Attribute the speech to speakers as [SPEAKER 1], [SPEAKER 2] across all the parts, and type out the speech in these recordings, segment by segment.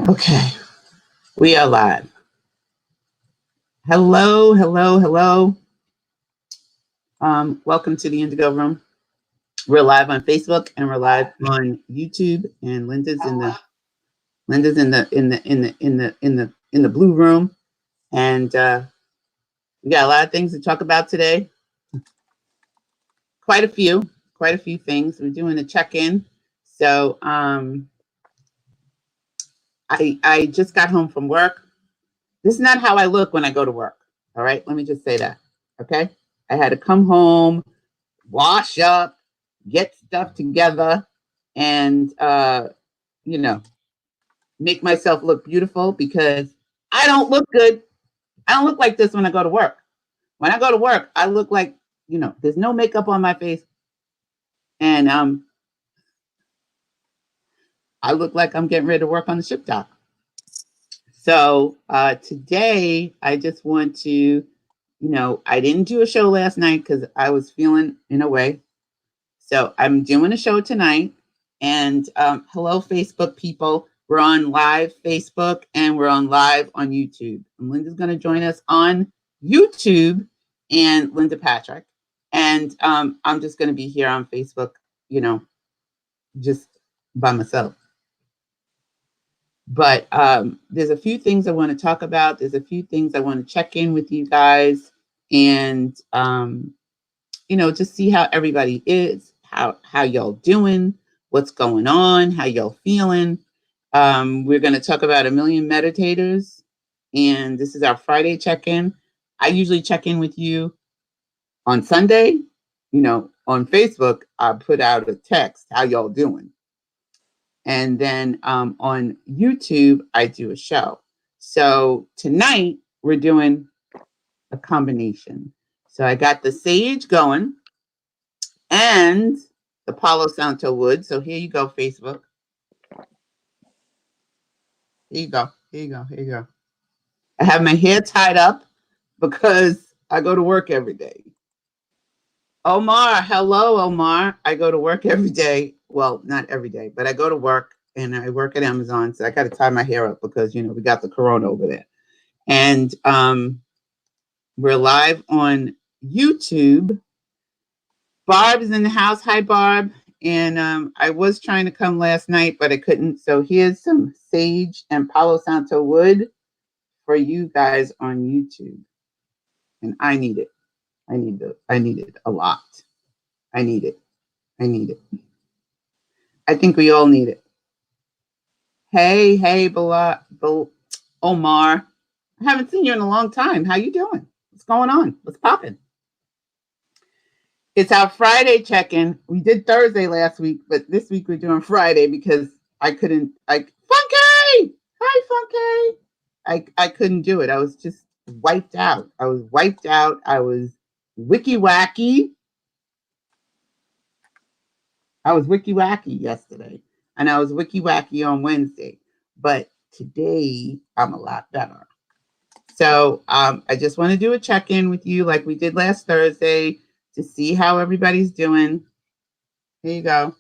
[SPEAKER 1] Okay, we are live. Hello, hello, hello. Welcome to the Indigo Room. We're live on Facebook and we're live on YouTube. And Linda's in the blue room. And we got a lot of things to talk about today. Quite a few things. We're doing a check-in. So I just got home from work. This is not how I look when I go to work. All right, let me just say that. Okay, I had to come home, wash up, get stuff together, and make myself look beautiful because I don't look good. I don't look like this when I go to work. When I go to work, I look like, there's no makeup on my face, and I look like I'm getting ready to work on the ship dock. So today, I just want to, I didn't do a show last night because I was feeling in a way. So I'm doing a show tonight. And hello, Facebook people. We're on live Facebook and we're on live on YouTube. And Linda's going to join us on YouTube, and Linda Patrick. And I'm just going to be here on Facebook, just by myself. But there's a few things I want to talk about. There's a few things I want to check in with you guys and, just see how everybody is, how y'all doing, what's going on, how y'all feeling. We're going to talk about 1 million meditators. And this is our Friday check-in. I usually check in with you on Sunday. On Facebook, I put out a text, how y'all doing? And then on YouTube, I do a show. So tonight, we're doing a combination. So I got the sage going and the Palo Santo wood. So here you go, Facebook. Here you go. Here you go. Here you go. I have my hair tied up because I go to work every day. Omar, hello, Omar. I go to work every day. Well, not every day, but I go to work and I work at Amazon. So I got to tie my hair up because, we got the corona over there. And we're live on YouTube. Barb is in the house. Hi, Barb. And I was trying to come last night, but I couldn't. So here's some sage and Palo Santo wood for you guys on YouTube. And I need it. I need it a lot. I need it. I think we all need it. Hey, Omar. I haven't seen you in a long time. How you doing? What's going on? What's popping? It's our Friday check-in. We did Thursday last week, but this week we're doing Friday because I couldn't. Funky! Hi, Funky! I couldn't do it. I was just wiped out. I was wicky-wacky. I was wicky-wacky yesterday, and I was wicky-wacky on Wednesday. But today, I'm a lot better. So I just want to do a check-in with you like we did last Thursday to see how everybody's doing. Here you go.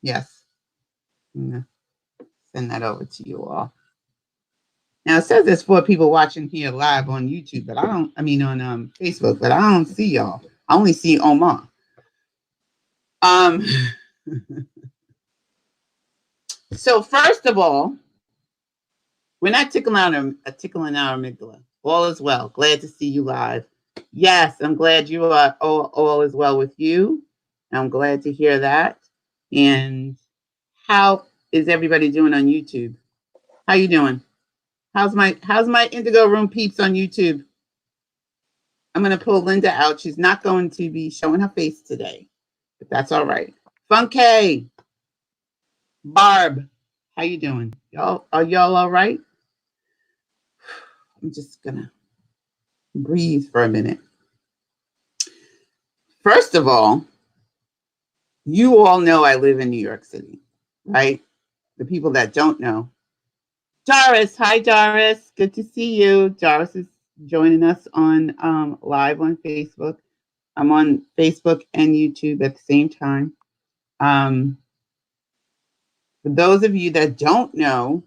[SPEAKER 1] Yes. I'm going to send that over to you all. Now, it says there's 4 people watching here live on YouTube, but on Facebook, but I don't see y'all. I only see Omar. So first of all, we're not tickling our amygdala. All is well. Glad to see you live. Yes, I'm glad you are all is well with you. I'm glad to hear that. And how is everybody doing on YouTube? How you doing? How's my Indigo Room peeps on YouTube? I'm going to pull Linda out. She's not going to be showing her face today, but that's all right. Funky, Barb, how you doing? Are y'all all right? I'm just going to breathe for a minute. First of all, you all know I live in New York City, right? The people that don't know. Doris, hi Doris, good to see you. Doris is joining us on live on Facebook. I'm on Facebook and YouTube at the same time. For those of you that don't know,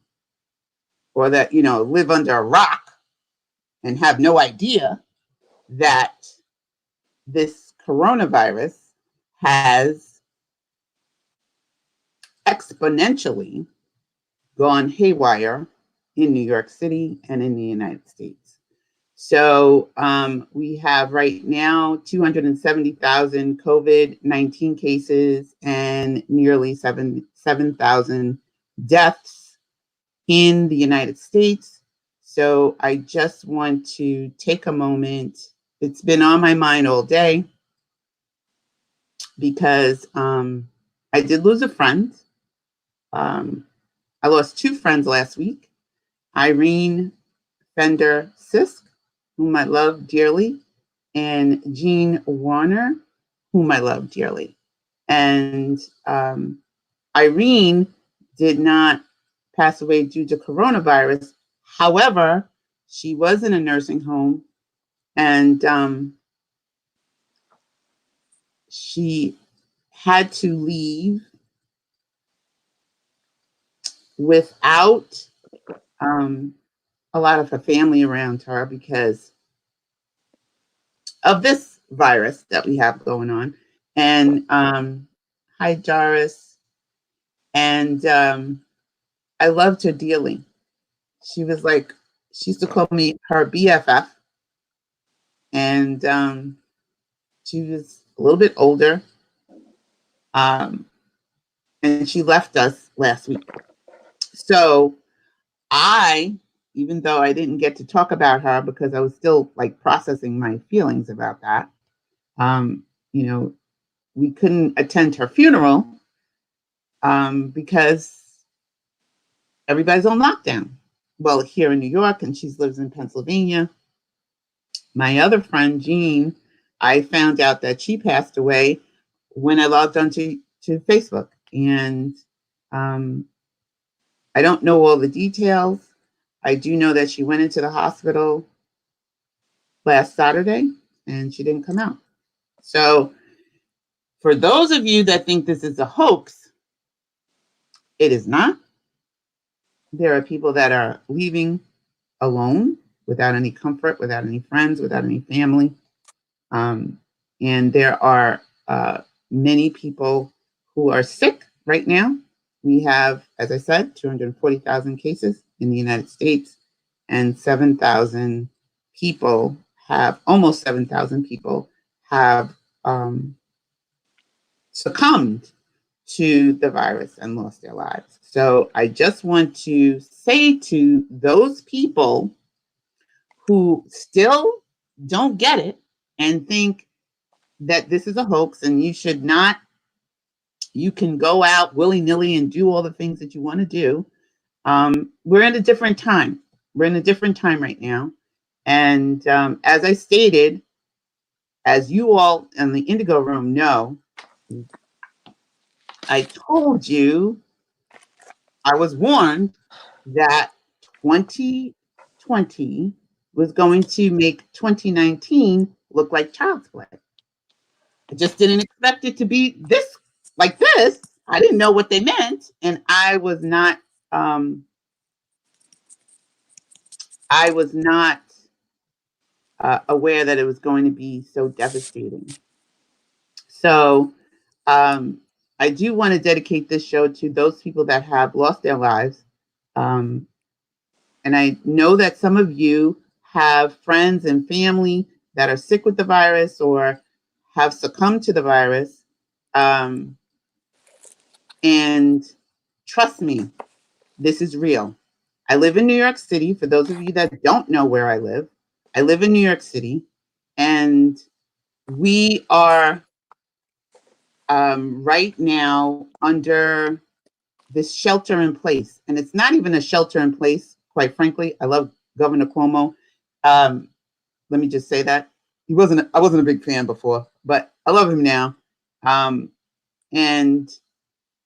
[SPEAKER 1] or that, live under a rock and have no idea that this coronavirus has exponentially gone haywire in New York City and in the United States. So we have right now 270,000 COVID-19 cases and nearly 7,000 deaths in the United States. So I just want to take a moment. It's been on my mind all day because I did lose a friend. I lost two friends last week. Irene Fender Sisk, whom I love dearly, and Jean Warner, whom I love dearly. And Irene did not pass away due to coronavirus. However, she was in a nursing home, and she had to leave without a lot of her family around her because of this virus that we have going on. And hi, Doris. And I loved her dearly. She was like, she used to call me her BFF. And she was a little bit older. And she left us last week. So even though I didn't get to talk about her because I was still like processing my feelings about that, we couldn't attend her funeral because everybody's on lockdown. Well, here in New York, and she lives in Pennsylvania. My other friend, Jean, I found out that she passed away when I logged onto Facebook. And I don't know all the details. I do know that she went into the hospital last Saturday and she didn't come out. So for those of you that think this is a hoax, it is not. There are people that are leaving alone without any comfort, without any friends, without any family. And there are many people who are sick right now. We have, as I said, 240,000 cases in the United States, and 7,000 people almost 7,000 people have succumbed to the virus and lost their lives. So I just want to say to those people who still don't get it and think that this is a hoax and you can go out willy-nilly and do all the things that you want to do. We're in a different time. We're in a different time right now. And as I stated, as you all in the Indigo Room know, I told you, I was warned that 2020 was going to make 2019 look like child's play. I just didn't expect it to be like this. I didn't know what they meant, and I was not aware that it was going to be so devastating. So I do want to dedicate this show to those people that have lost their lives. And I know that some of you have friends and family that are sick with the virus or have succumbed to the virus. And trust me, this is real. I live in New York City. For those of you that don't know where I live in New York City, and we are right now under this shelter in place. And it's not even a shelter in place, quite frankly. I love Governor Cuomo. Let me just say that. I wasn't a big fan before, but I love him now. And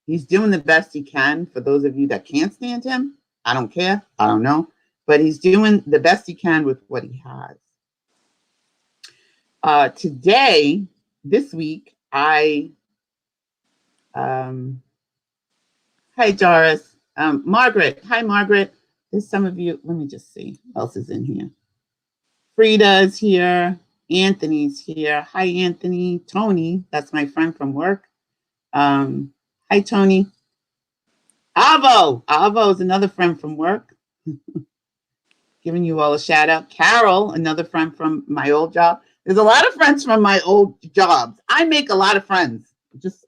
[SPEAKER 1] he's doing the best he can. For those of you that can't stand him, I don't care. I don't know. But he's doing the best he can with what he has. This week, I Hi, Doris. Margaret. Hi, Margaret. There's some of you. Let me just see who else is in here. Frida's here. Anthony's here. Hi, Anthony. Tony. That's my friend from work. Hi, Tony. Avo. Avo is another friend from work. Giving you all a shout out. Carol, another friend from my old job. There's a lot of friends from my old jobs. I make a lot of friends. Just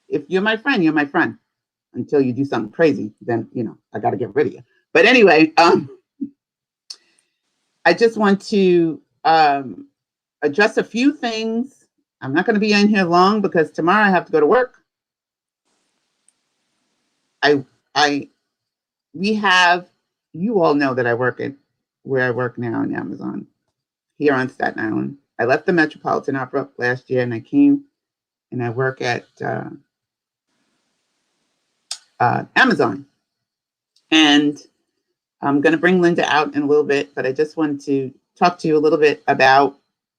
[SPEAKER 1] if you're my friend, you're my friend. Until you do something crazy, then I got to get rid of you. But anyway, I just want to address a few things. I'm not going to be in here long because tomorrow I have to go to work. We have, you all know that I work at where I work now in Amazon here on Staten Island. I left the Metropolitan Opera last year and I came and I work at Amazon. And I'm going to bring Linda out in a little bit, but I just wanted to talk to you a little bit about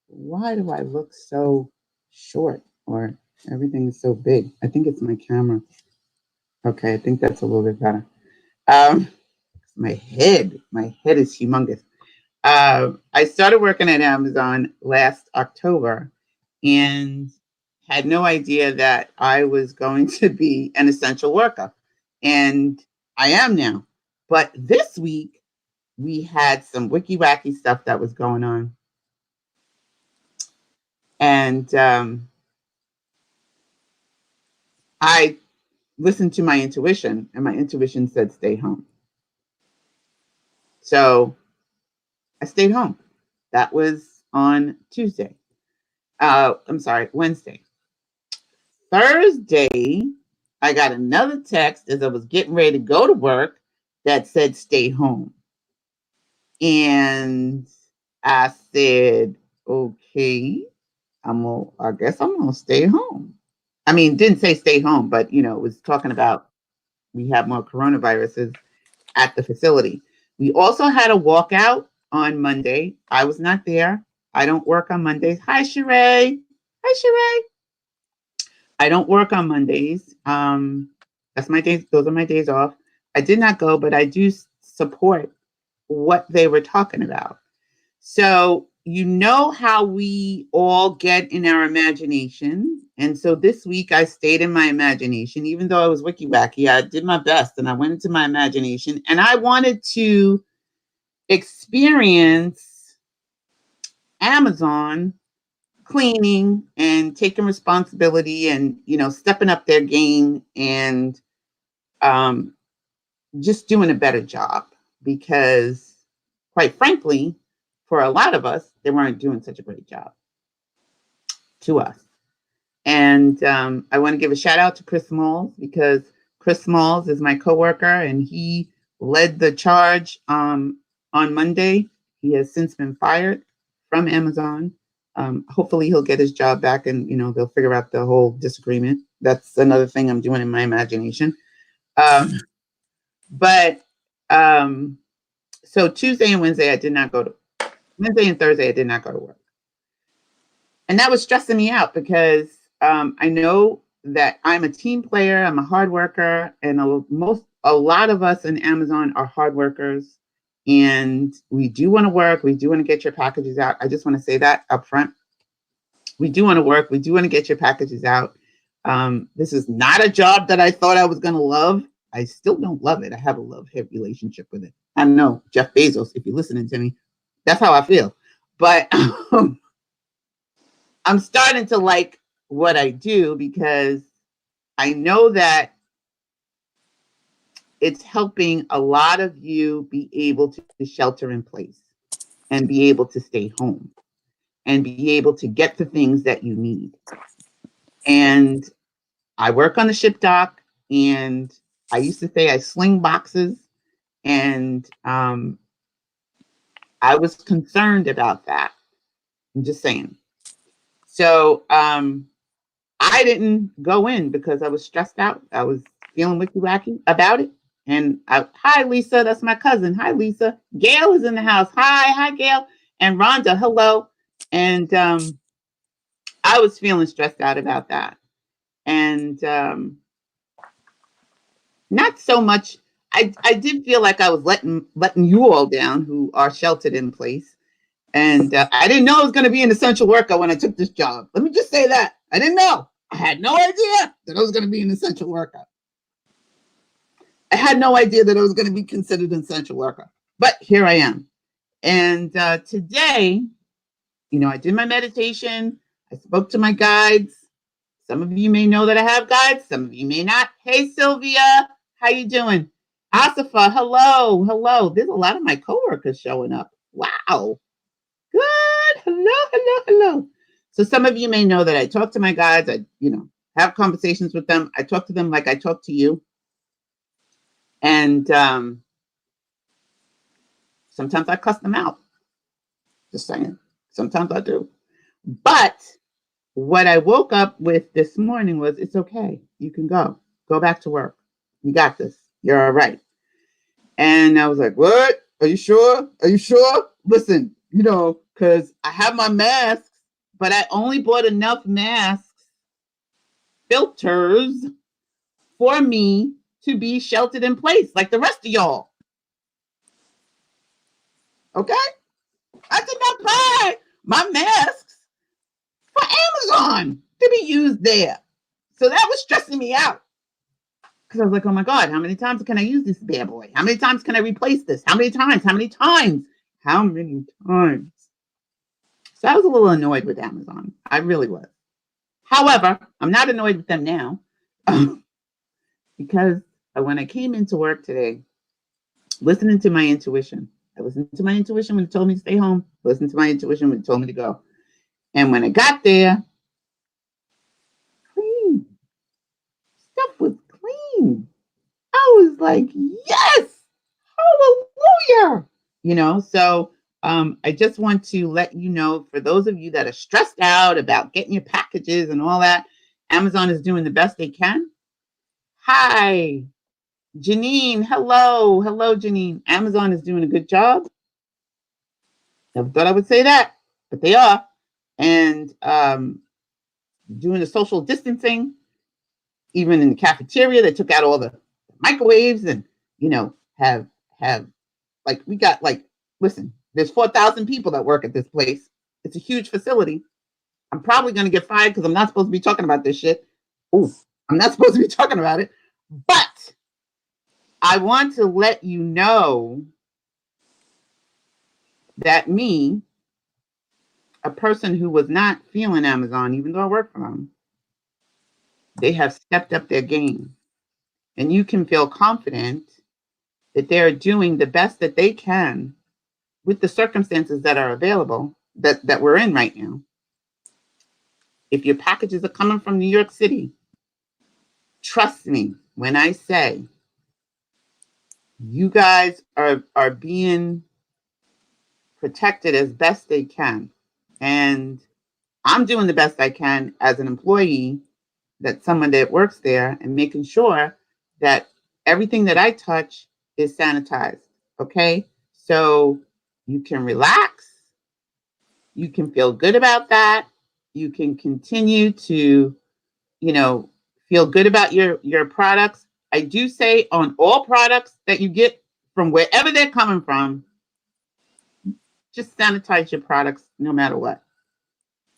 [SPEAKER 1] why do I look so short or everything is so big? I think it's my camera. Okay, I think that's a little bit better. My head is humongous. I started working at Amazon last October and had no idea that I was going to be an essential worker. And I am now. But this week, we had some wicky wacky stuff that was going on. And I listened to my intuition, and my intuition said, stay home. So I stayed home. That was on Tuesday. I'm sorry, Wednesday. Thursday, I got another text as I was getting ready to go to work that said, stay home. And I said, okay, I guess I'm going to stay home. I mean, didn't say stay home, but, it was talking about we have more coronaviruses at the facility. We also had a walkout on Monday. I was not there. I don't work on Mondays. Hi, Sheree. Hi, Sheree. I don't work on Mondays. That's my days. Those are my days off. I did not go, but I do support what they were talking about. So, how we all get in our imagination. And so this week I stayed in my imagination, even though I was wicky wacky. I did my best and I went into my imagination and I wanted to experience Amazon cleaning and taking responsibility and, stepping up their game and just doing a better job because, quite frankly, for a lot of us, they weren't doing such a great job to us. And I want to give a shout out to Chris Smalls because Chris Smalls is my coworker and he led the charge on Monday. He has since been fired from Amazon. Hopefully he'll get his job back and, they'll figure out the whole disagreement. That's another thing I'm doing in my imagination. So Tuesday and Wednesday, Wednesday and Thursday, I did not go to work. And that was stressing me out because I know that I'm a team player, I'm a hard worker, and a lot of us in Amazon are hard workers. And we do want to work. We do want to get your packages out. I just want to say that up front. We do want to work. We do want to get your packages out. This is not a job that I thought I was going to love. I still don't love it. I have a love-hate relationship with it. I know, Jeff Bezos, if you're listening to me, that's how I feel. But I'm starting to like what I do because I know that it's helping a lot of you be able to shelter in place and be able to stay home and be able to get the things that you need. And I work on the ship dock, and I used to say I sling boxes, and I was concerned about that. I'm just saying. So I didn't go in because I was stressed out. I was feeling wicky wacky about it. And hi, Lisa. That's my cousin. Hi, Lisa. Gail is in the house. Hi, Gail. And Rhonda, hello. And I was feeling stressed out about that. And not so much. I did feel like I was letting you all down who are sheltered in place. And I didn't know I was going to be an essential worker when I took this job. Let me just say that. I didn't know. I had no idea that I was going to be an essential worker. I had no idea that I was going to be considered an essential worker. But here I am. And today, I did my meditation. I spoke to my guides. Some of you may know that I have guides. Some of you may not. Hey, Sylvia. How you doing? Asifa, hello. There's a lot of my coworkers showing up. Wow. Good. Hello. So some of you may know that I talk to my guides. I, have conversations with them. I talk to them like I talk to you. And sometimes I cuss them out. Just saying. Sometimes I do. But what I woke up with this morning was, it's okay. You can go. Go back to work. You got this. You're all right. And I was like, what? Are you sure? Listen, because I have my masks, but I only bought enough masks, filters, for me to be sheltered in place like the rest of y'all. Okay? I did not buy my masks for Amazon to be used there. So that was stressing me out. Because I was like, oh my God, how many times can I use this bad boy? How many times can I replace this? How many times? So I was a little annoyed with Amazon. I really was. However, I'm not annoyed with them now because when I came into work today, listening to my intuition, I listened to my intuition when it told me to stay home. I listened to my intuition when it told me to go. And when I got there, clean. Stuff was clean. I was like, yes, hallelujah. So I just want to let you know, for those of you that are stressed out about getting your packages and all that, Amazon is doing the best they can. Hi, Janine. Hello, Janine. Amazon is doing a good job. Never thought I would say that, but they are. And doing the social distancing, even in the cafeteria, they took out all the microwaves and, have like, we got listen, there's 4,000 people that work at this place. It's a huge facility. I'm probably going to get fired because I'm not supposed to be talking about this shit. Oof, I'm not supposed to be talking about it. But I want to let you know that me, a person who was not feeling Amazon, even though I work for them, they have stepped up their game. And you can feel confident that they're doing the best that they can with the circumstances that are available, that we're in right now. If your packages are coming from New York City, trust me when I say you guys are being protected as best they can. And I'm doing the best I can as an employee, that someone that works there, and making sure that everything that I touch is sanitized. Okay. So you can relax. You can feel good about that. You can continue to, feel good about your products. I do say on all products that you get from wherever they're coming from, just sanitize your products no matter what.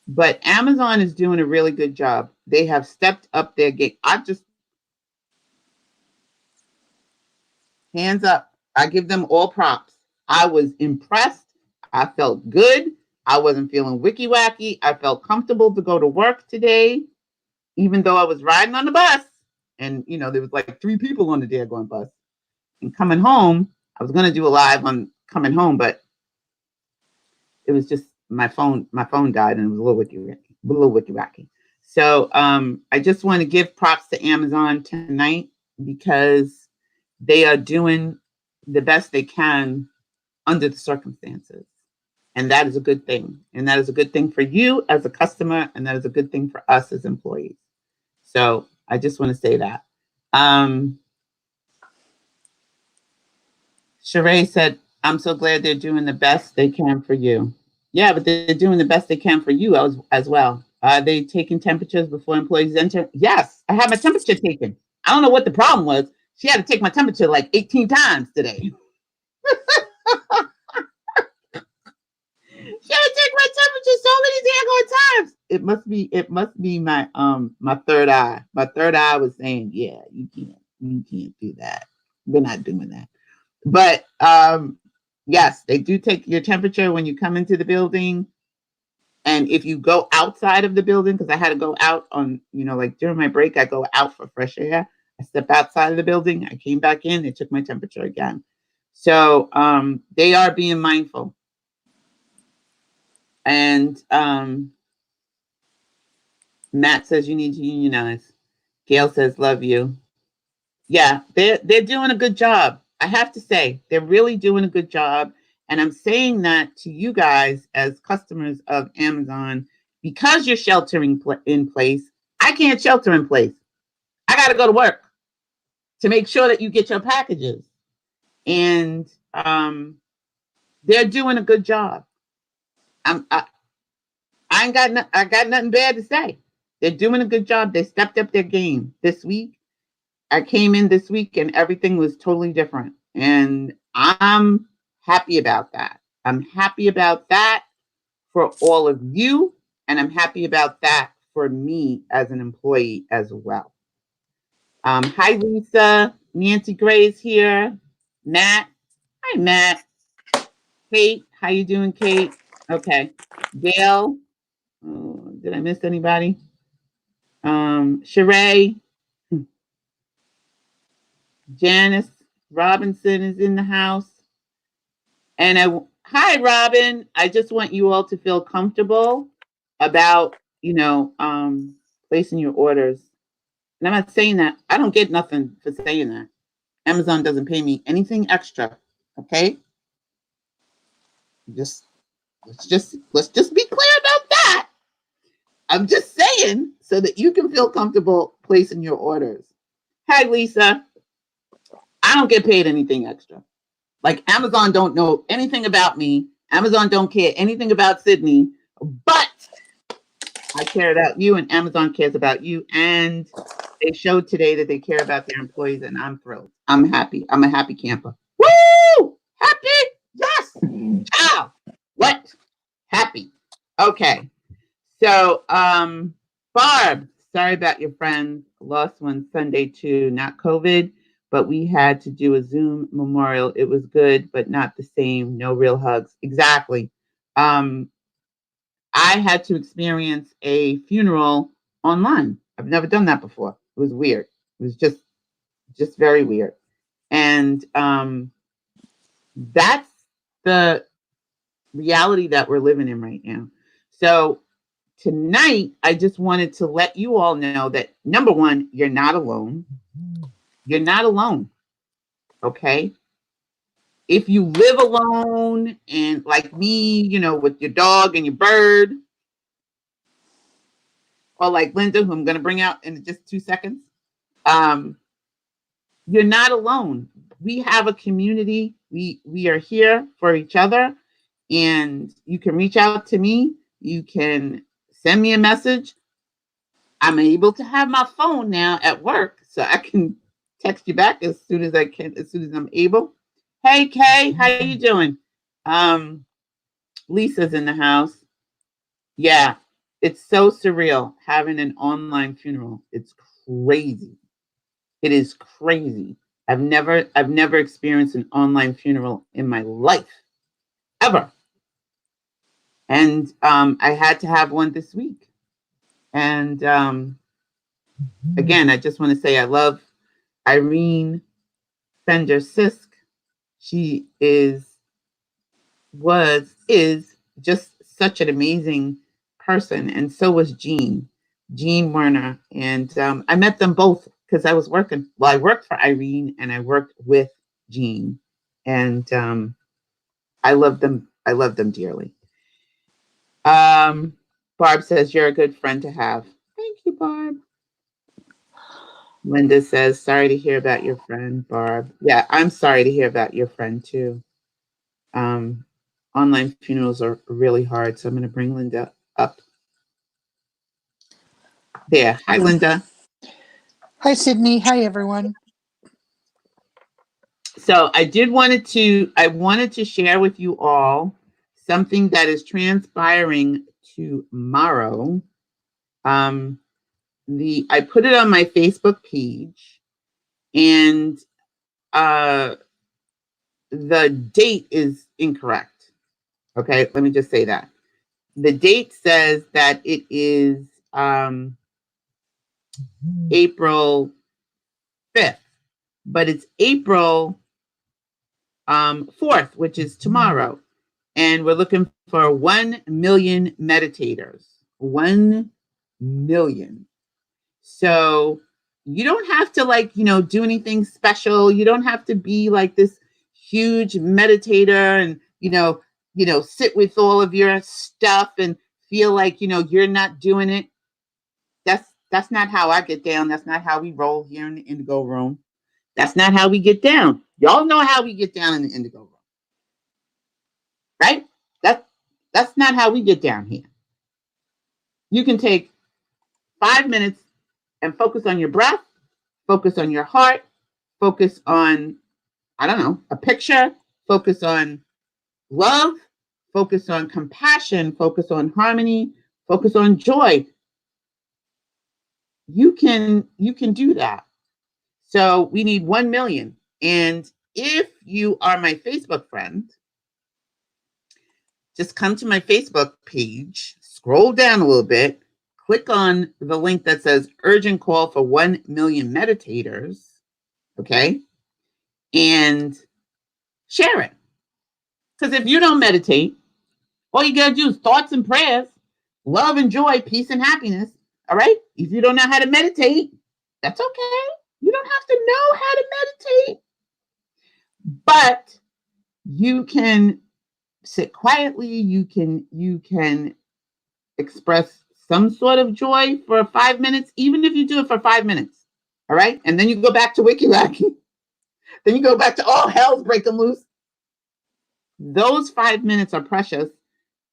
[SPEAKER 1] But Amazon is doing a really good job. They have stepped up their game. Hands up. I give them all props. I was impressed. I felt good. I wasn't feeling wicky-wacky. I felt comfortable to go to work today, even though I was riding on the bus. And, there was like 3 people on the daggone bus. And coming home, I was going to do a live on coming home, but it was just my phone died and it was a little wicky-wacky. So I just want to give props to Amazon tonight because they are doing the best they can under the circumstances. And that is a good thing. And that is a good thing for you as a customer. And that is a good thing for us as employees. So I just want to say that. Sheree said, I'm so glad they're doing the best they can for you. Yeah, but they're doing the best they can for you as well. Are they taking temperatures before employees enter? Yes, I have my temperature taken. I don't know what the problem was. She had to take my temperature like 18 times today. She had to take my temperature so many daggone times. It must be my third eye. My third eye was saying, yeah, you can't do that. We're not doing that. But yes, they do take your temperature when you come into the building. And if you go outside of the building, because I had to go out on, like during my break, I go out for fresh air. I step outside of the building. I came back in. They took my temperature again. So they are being mindful. And Matt says you need to unionize. Gail says love you. Yeah, they're doing a good job. I have to say, they're really doing a good job. And I'm saying that to you guys as customers of Amazon, because you're sheltering in place. I can't shelter in place. I got to go to work to make sure that you get your packages. And they're doing a good job. I got nothing bad to say. They're doing a good job. They stepped up their game this week. I came in this week and everything was totally different. And I'm happy about that. I'm happy about that for all of you. And I'm happy about that for me as an employee as well. Hi, Lisa. Nancy Gray's here. Matt. Hi, Matt. Kate. How you doing, Kate? Okay. Gail. Oh, did I miss anybody? Sheree. Janice Robinson is in the house. And hi, Robin. I just want you all to feel comfortable about, placing your orders. And I'm not saying that. I don't get nothing for saying that. Amazon doesn't pay me anything extra. Okay. Let's just be clear about that. I'm just saying so that you can feel comfortable placing your orders. Hi, Lisa. I don't get paid anything extra. Like Amazon don't know anything about me. Amazon don't care anything about Sydney, but I care about you and Amazon cares about you. And they showed today that they care about their employees and I'm thrilled. I'm happy. I'm a happy camper. Woo! Happy? Yes. Ciao. What? Happy. Okay. So, Barb, sorry about your friend. Lost one Sunday too, not COVID, but we had to do a Zoom memorial. It was good, but not the same. No real hugs. Exactly. I had to experience a funeral online. I've never done that before. It was weird. It was just very weird. And that's the reality that we're living in right now. So tonight, I just wanted to let you all know that number one, you're not alone. You're not alone. Okay. If you live alone and like me, with your dog and your bird, or like Linda, who I'm going to bring out in just 2 seconds, you're not alone. We have a community. We are here for each other, and you can reach out to me. You can send me a message. I'm able to have my phone now at work, so I can text you back as soon as I can, as soon as I'm able. Hey, Kay, how you doing? Lisa's in the house. Yeah, it's so surreal having an online funeral. It's crazy. It is crazy. I've never experienced an online funeral in my life, ever. And I had to have one this week. And again, I just want to say I love Irene Fender Sisk. She is just such an amazing person. And so was Jean Werner. And I met them both because I was working. Well, I worked for Irene and I worked with Jean. And I love them. I love them dearly. Barb says, you're a good friend to have. Thank you, Barb. Linda says, sorry to hear about your friend, Barb. Yeah, I'm sorry to hear about your friend too. Online funerals are really hard, so I'm going to bring Linda up. There. Hi, Linda.
[SPEAKER 2] Hi, Sydney. Hi, everyone.
[SPEAKER 1] So I wanted to share with you all something that is transpiring tomorrow. I put it on my Facebook page, and the date is incorrect. Okay, let me just say that. The date says that it is April 5th, but it's April 4th, which is tomorrow. And we're looking for 1 million meditators. 1 million. So you don't have to do anything special. You don't have to be like this huge meditator and, sit with all of your stuff and feel like, you're not doing it. That's not how I get down. That's not how we roll here in the Indigo Room. That's not how we get down. Y'all know how we get down in the Indigo Room, right? That's not how we get down here. You can take 5 minutes and focus on your breath, focus on your heart, focus on, I don't know, a picture, focus on love, focus on compassion, focus on harmony, focus on joy. You can do that. So we need 1 million. And if you are my Facebook friend, just come to my Facebook page, scroll down a little bit, click on the link that says urgent call for 1 million meditators, okay? And share it. Because if you don't meditate, all you got to do is thoughts and prayers, love and joy, peace and happiness, all right? If you don't know how to meditate, that's okay. You don't have to know how to meditate. But you can sit quietly, you can express some sort of joy for 5 minutes, even if you do it for 5 minutes. All right? And then you go back to wiki wacky. Then you go back to all hell's breaking loose. Those 5 minutes are precious.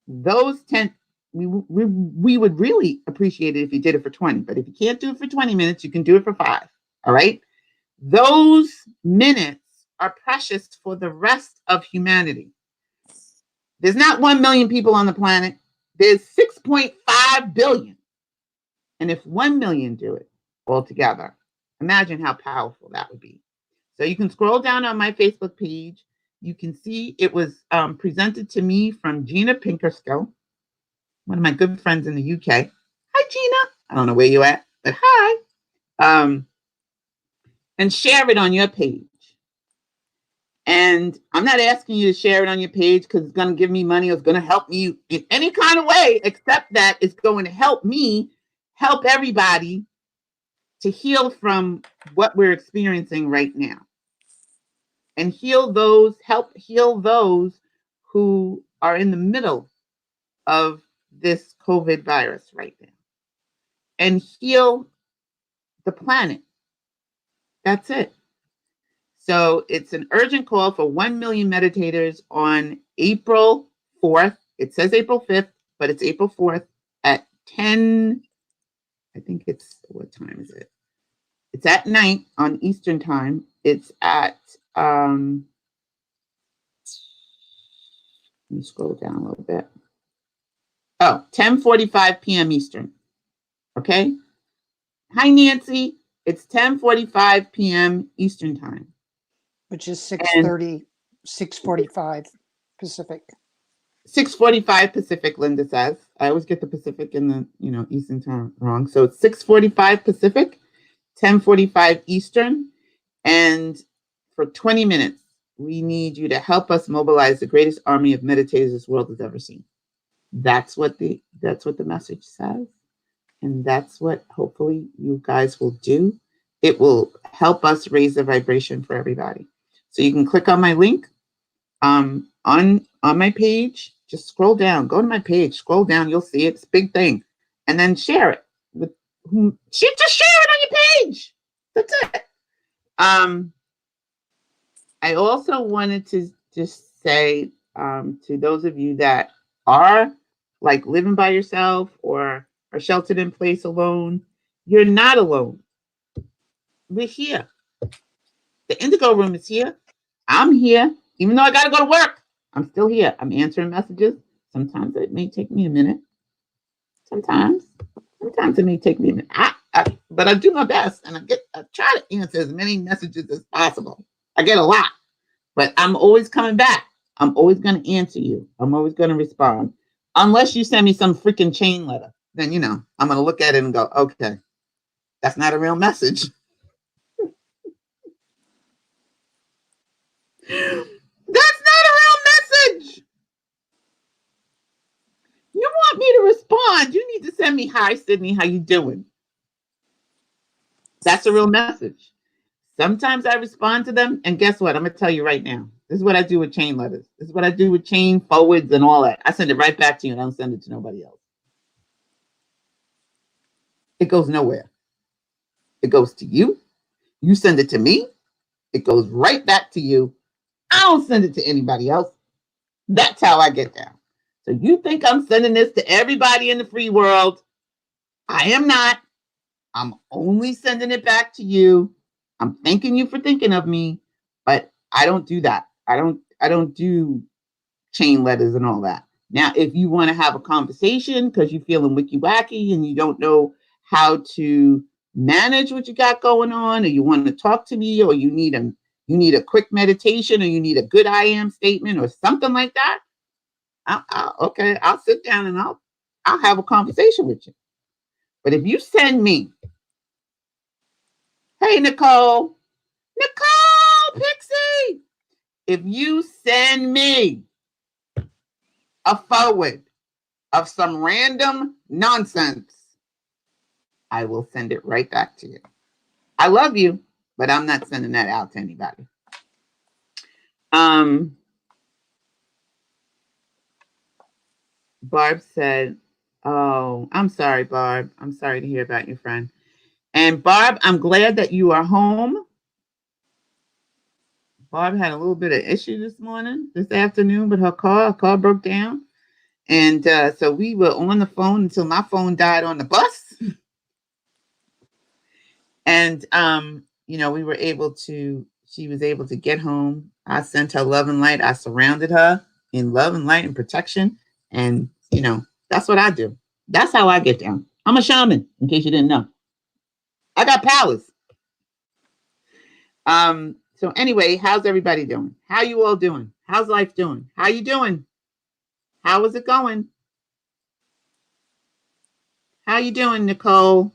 [SPEAKER 1] Those 10, we would really appreciate it if you did it for 20. But if you can't do it for 20 minutes, you can do it for 5. All right? Those minutes are precious for the rest of humanity. There's not 1 million people on the planet. There's 6.5 billion. And if 1 million do it altogether, imagine how powerful that would be. So you can scroll down on my Facebook page. You can see it was presented to me from Gina Pinkerskill, one of my good friends in the UK. Hi, Gina. I don't know where you're at, but hi. And share it on your page. And I'm not asking you to share it on your page because it's going to give me money or it's going to help me in any kind of way, except that it's going to help me help everybody to heal from what we're experiencing right now. And help heal those who are in the middle of this COVID virus right now. And heal the planet. That's it. So it's an urgent call for 1 million meditators on April 4th. It says April 5th, but it's April 4th at 10. I think what time is it? It's at night on Eastern time. It's at, let me scroll down a little bit. 10:45 p.m. Eastern. Okay. Hi, Nancy. It's 10:45 p.m. Eastern time.
[SPEAKER 2] Which is 6:30, 6:45 Pacific.
[SPEAKER 1] 6:45 Pacific, Linda says. I always get the Pacific and the Eastern time wrong. So it's 6:45 Pacific, 10:45 Eastern. And for 20 minutes, we need you to help us mobilize the greatest army of meditators this world has ever seen. That's what the message says. And that's what hopefully you guys will do. It will help us raise the vibration for everybody. So you can click on my link on my page. Just scroll down. Go to my page. Scroll down. You'll see it. It's a big thing. And then share it. Just share it on your page. That's it. I also wanted to just say to those of you that are like living by yourself or are sheltered in place alone, you're not alone. We're here. The Indigo Room is here. I'm here. Even though I got to go to work, I'm still here. I'm answering messages. Sometimes it may take me a minute. Sometimes. Sometimes it may take me a minute. But I do my best and I try to answer as many messages as possible. I get a lot, but I'm always coming back. I'm always going to answer you. I'm always going to respond. Unless you send me some freaking chain letter, then, I'm going to look at it and go, okay, that's not a real message. That's not a real message. You want me to respond? You need to send me, hi, Sydney, how you doing? That's a real message. Sometimes I respond to them, and guess what? I'm going to tell you right now. This is what I do with chain letters. This is what I do with chain forwards and all that. I send it right back to you, and I don't send it to nobody else. It goes nowhere. It goes to you. You send it to me. It goes right back to you. I don't send it to anybody else. That's how I get down. So you think I'm sending this to everybody in the free world? I am not. I'm only sending it back to you. I'm thanking you for thinking of me, but I don't do that. I don't do chain letters and all that. Now, if you want to have a conversation because you're feeling wicky wacky and you don't know how to manage what you got going on, or you want to talk to me, or you need a quick meditation, or you need a good I am statement, or something like that, okay, I'll sit down and I'll have a conversation with you. But if you send me, hey Nicole Pixie, if you send me a forward of some random nonsense, I will send it right back to you. I love you, but I'm not sending that out to anybody. Barb said, oh, I'm sorry, Barb. I'm sorry to hear about your friend. And Barb, I'm glad that you are home. Barb had a little bit of issue this afternoon with her car. Her car broke down. And so we were on the phone until my phone died on the bus. And, she was able to get home. I sent her love and light. I surrounded her in love and light and protection. And, that's what I do. That's how I get down. I'm a shaman, in case you didn't know. I got powers. So anyway, how's everybody doing? How you all doing? How's life doing? How you doing? How is it going? How you doing, Nicole?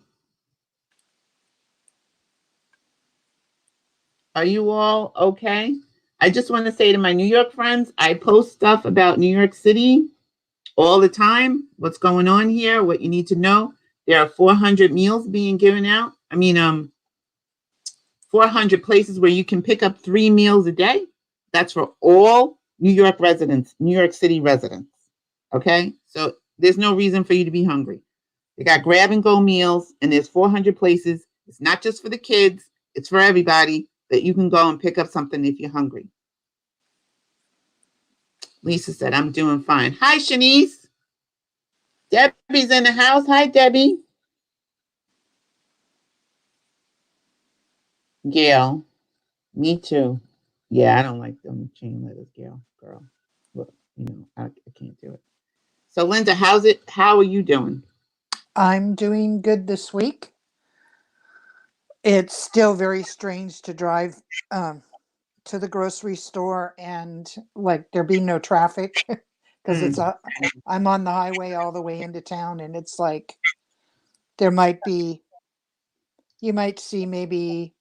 [SPEAKER 1] Are you all okay? I just want to say to my New York friends, I post stuff about New York City all the time. What's going on here, what you need to know. There are 400 meals being given out. 400 places where you can pick up 3 meals a day. That's for all New York residents, New York City residents. Okay? So there's no reason for you to be hungry. They got grab and go meals, and there's 400 places. It's not just for the kids, it's for everybody that you can go and pick up something if you're hungry. Lisa said, I'm doing fine. Hi, Shanice. Debbie's in the house. Hi, Debbie. Gail, me too. Yeah, I don't like them chain letters, Gail, girl. Look, I can't do it. So, Linda, how are you doing?
[SPEAKER 2] I'm doing good this week. It's still very strange to drive to the grocery store and there be no traffic because I'm on the highway all the way into town, and it's like you might see maybe,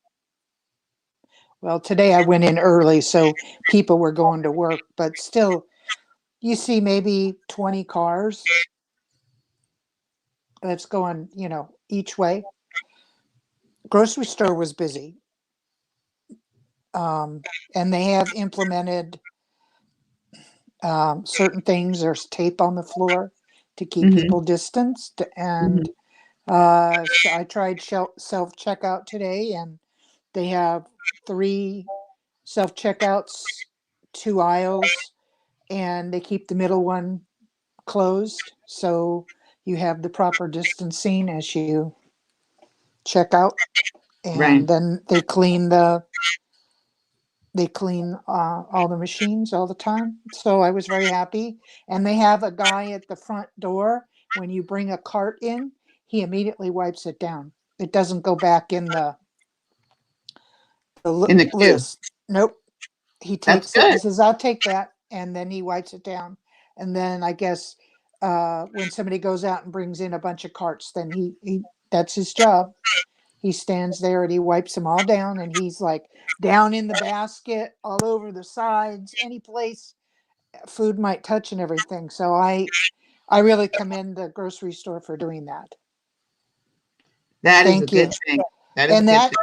[SPEAKER 2] well, today I went in early, so people were going to work, but still you see maybe 20 cars that's going, each way. Grocery store was busy. And they have implemented certain things. There's tape on the floor to keep people distanced. And so I tried self checkout today, and they have 3 self checkouts, 2 aisles, and they keep the middle one closed. So you have the proper distancing as you check out. And
[SPEAKER 1] Right.
[SPEAKER 2] then they clean the they clean all the machines all the time. So I was very happy. And they have a guy at the front door. When you bring a cart in, he immediately wipes it down. It doesn't go back in the
[SPEAKER 1] In the queue.
[SPEAKER 2] list. Nope. He
[SPEAKER 1] That's
[SPEAKER 2] takes it. He
[SPEAKER 1] good.
[SPEAKER 2] says, "I'll take that," and then he wipes it down. And then I guess when somebody goes out and brings in a bunch of carts, then he that's his job. He stands there and he wipes them all down, and he's like down in the basket, all over the sides, any place food might touch and everything. So I really commend the grocery store for doing that.
[SPEAKER 1] That is a
[SPEAKER 2] Thank
[SPEAKER 1] good
[SPEAKER 2] you.
[SPEAKER 1] thing. That is a
[SPEAKER 2] And
[SPEAKER 1] good thing.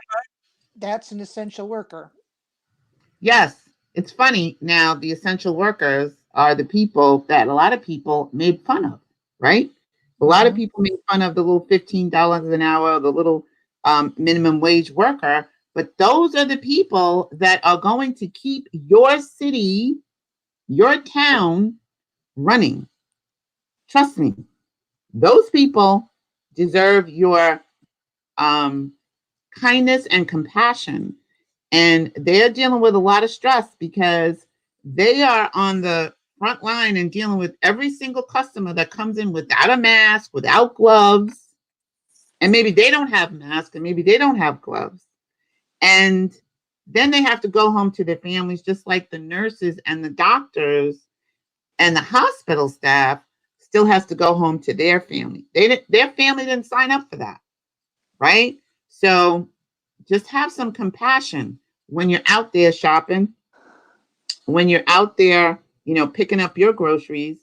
[SPEAKER 2] that's an essential worker.
[SPEAKER 1] Yes, it's funny. Now, the essential workers are the people that a lot of people made fun of, right? A lot of
[SPEAKER 2] Mhm.
[SPEAKER 1] people made fun of the little $15 an hour, the little minimum wage worker. But those are the people that are going to keep your city, your town running. Trust me, those people deserve your um, kindness and compassion. And they're dealing with a lot of stress because they are on the front line and dealing with every single customer that comes in without a mask, without gloves. And maybe they don't have masks and maybe they don't have gloves. And then they have to go home to their families, just like the nurses and the doctors and the hospital staff still has to go home to their family. Their family didn't sign up for that, right? So just have some compassion when you're out there shopping, when you're out there, picking up your groceries.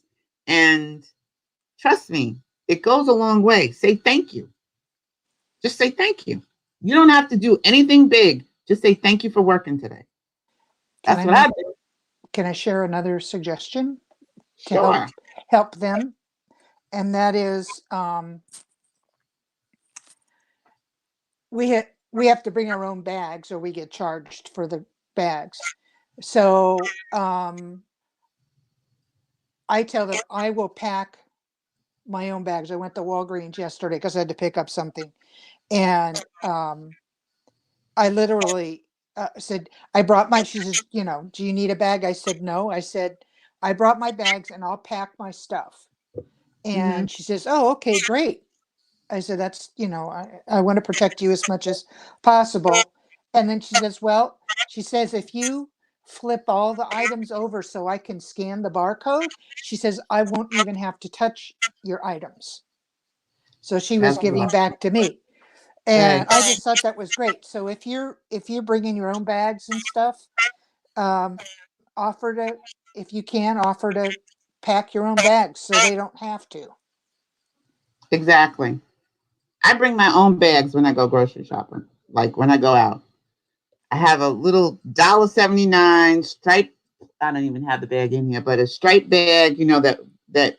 [SPEAKER 1] And trust me, it goes a long way. Say thank you. Just say thank you. You don't have to do anything big. Just say thank you for working today.
[SPEAKER 2] Can
[SPEAKER 1] That's
[SPEAKER 2] I
[SPEAKER 1] what I
[SPEAKER 2] make
[SPEAKER 1] do.
[SPEAKER 2] can I share another suggestion to
[SPEAKER 1] Sure.
[SPEAKER 2] help them? And that is we have to bring our own bags or we get charged for the bags. So I tell them I will pack my own bags. I went to Walgreens yesterday because I had to pick up something, and I literally said, I brought my, she says, do you need a bag? I said, no. I said, I brought my bags and I'll pack my stuff.
[SPEAKER 1] Mm-hmm.
[SPEAKER 2] And she says, oh, okay, great. I said, that's, I want to protect you as much as possible. And then she says, well, she says, if you flip all the items over so I can scan the barcode, she says, I won't even have to touch your items. So she was
[SPEAKER 1] That's
[SPEAKER 2] giving
[SPEAKER 1] awesome.
[SPEAKER 2] back to me. And
[SPEAKER 1] Hey,
[SPEAKER 2] I just thought that was great. So if you're bringing your own bags and stuff, um, offer to, if you can, offer to pack your own bags so they don't have to.
[SPEAKER 1] exactly. I bring my own bags when I go grocery shopping, like when I go out. I have a little $1.79 stripe. I don't even have the bag in here, but a striped bag, that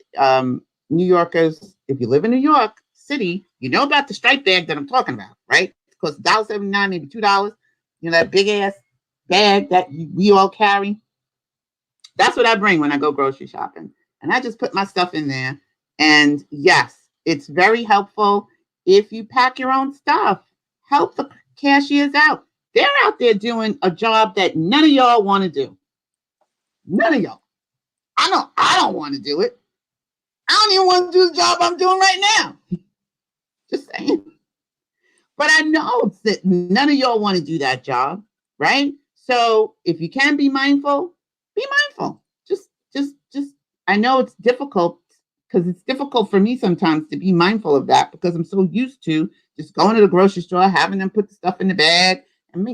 [SPEAKER 1] New Yorkers, if you live in New York City, you know about the striped bag that I'm talking about, right? It costs $1.79, maybe $2. That big ass bag that we all carry. That's what I bring when I go grocery shopping. And I just put my stuff in there. And yes, it's very helpful if you pack your own stuff. Help the cashiers out. They're out there doing a job that none of y'all want to do. None of y'all. I don't want to do it. I don't even want to do the job I'm doing right now. Just saying. But I know that none of y'all want to do that job, right? So if you can be mindful, be mindful. Just. I know it's difficult because it's difficult for me sometimes to be mindful of that because I'm so used to just going to the grocery store, having them put the stuff in the bag, and